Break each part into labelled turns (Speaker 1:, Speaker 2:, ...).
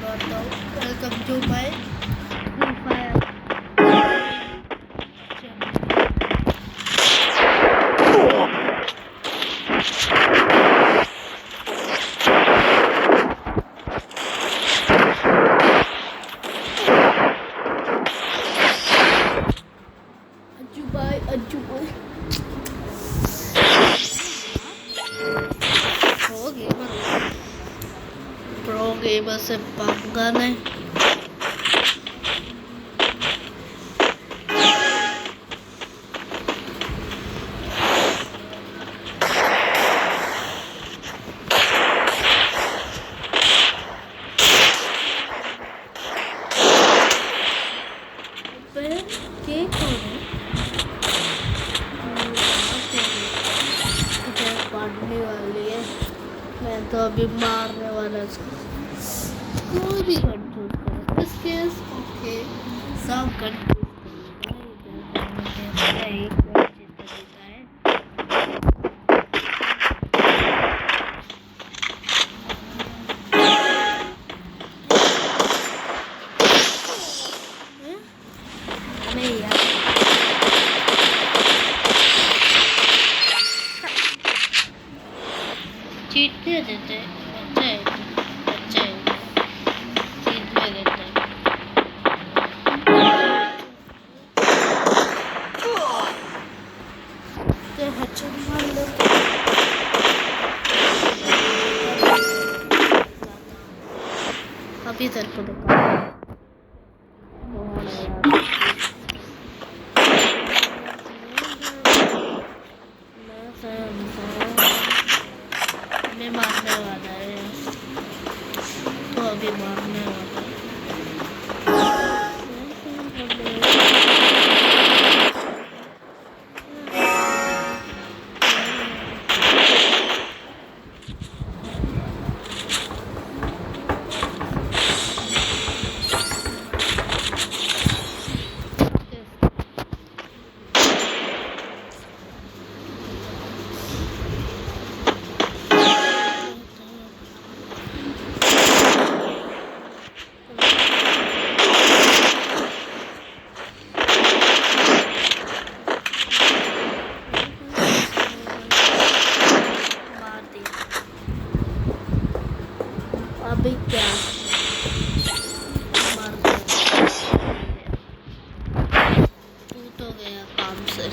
Speaker 1: welcome to my Free Fire. Ajubai. Pro gamer से पंगा नहीं. मैं तो अभी मारने वाला कोई भी कंट्रोल करो इसके ओके सब कंट्रोल एक बार जीता देता है नहीं यार चीट दे देते अच्छा है चीट दे देते तो हचन मार लो अभी तक को रुका मारने वाला है तो अभी मारने वाला है अभी क्या मार तू तो गया काम से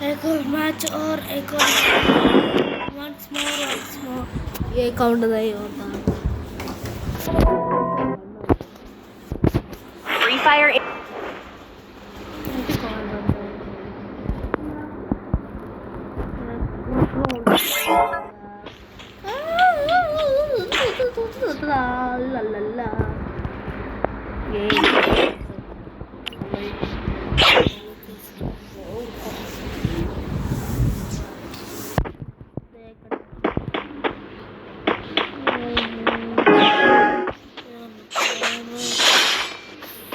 Speaker 1: एक और मैच और एक और once more ये काउंट नहीं होता
Speaker 2: Free Fire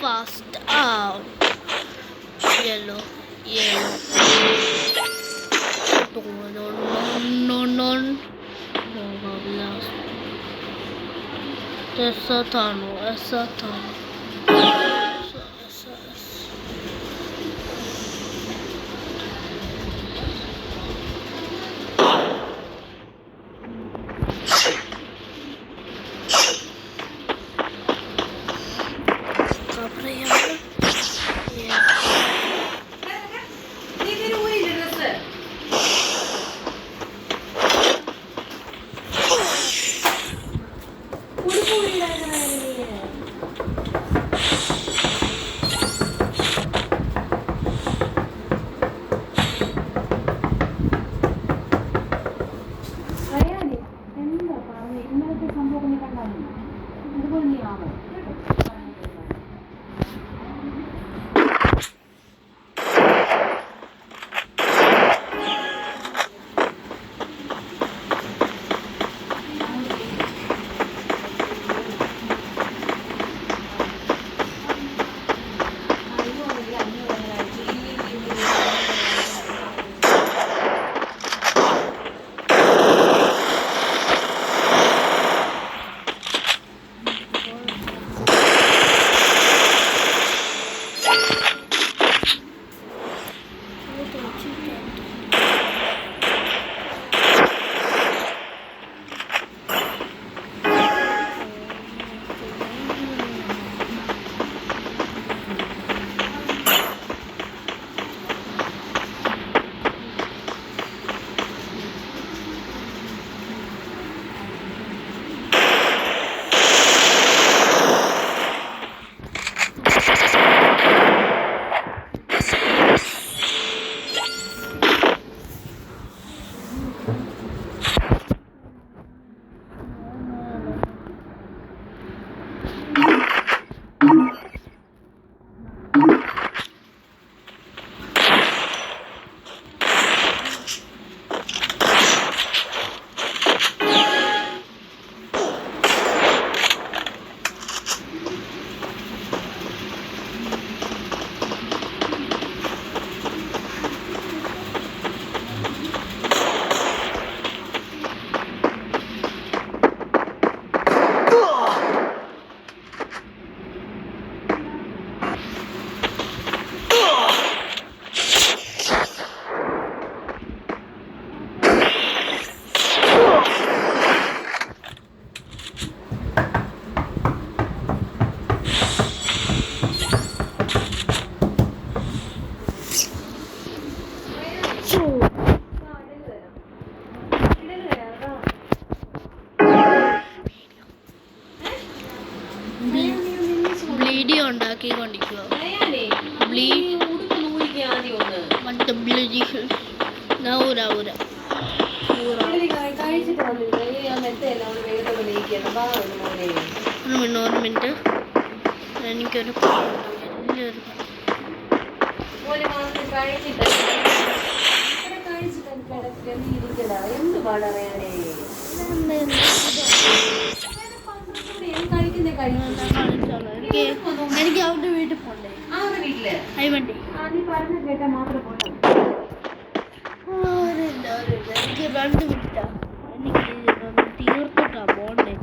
Speaker 1: fast out yellow no ऐसा था വീഡിയോ ഉണ്ടാക്കിക്കൊണ്ടിരിക്കുക. ഒരു മിനിറ്റ്, എനിക്കൊരു
Speaker 2: എന്ത് പാടറിയാനേ
Speaker 1: എനിക്ക് അവരുടെ വീട്ടിൽ പോണ്ടേ? ഹൈവണ്ടി
Speaker 2: കേട്ടാ മാത്രം പോട്ടെ.
Speaker 1: എനിക്ക് 2 മിനിറ്റാ. എനിക്ക് തീർത്തിട്ടാ പോണ്ടേ.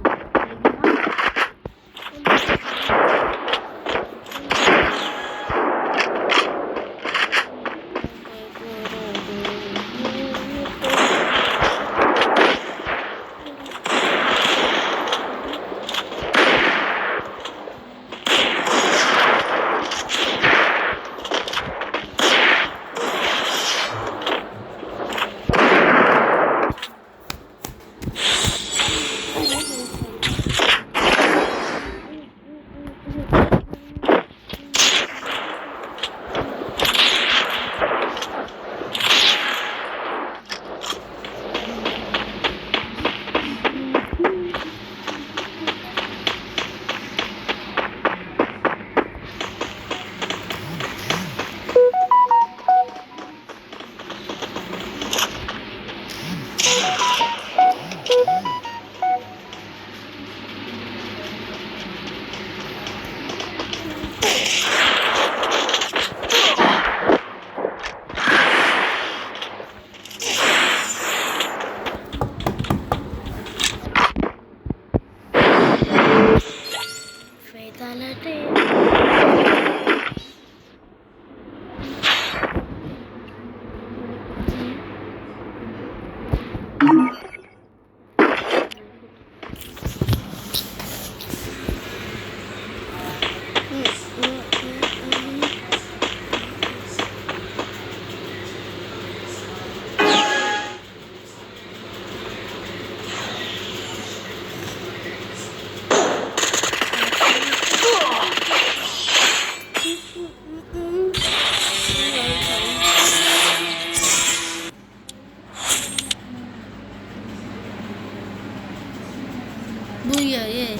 Speaker 1: Booyah, yeah.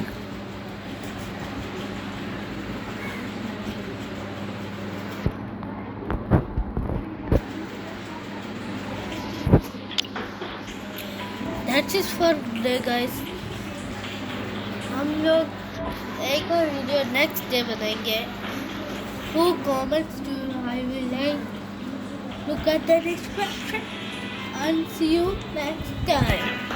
Speaker 1: That's it for today, guys. हम लोग एक और वीडियो नेक्स्ट डे बनाएंगे. Who comments to I will like look at the description and see you next time.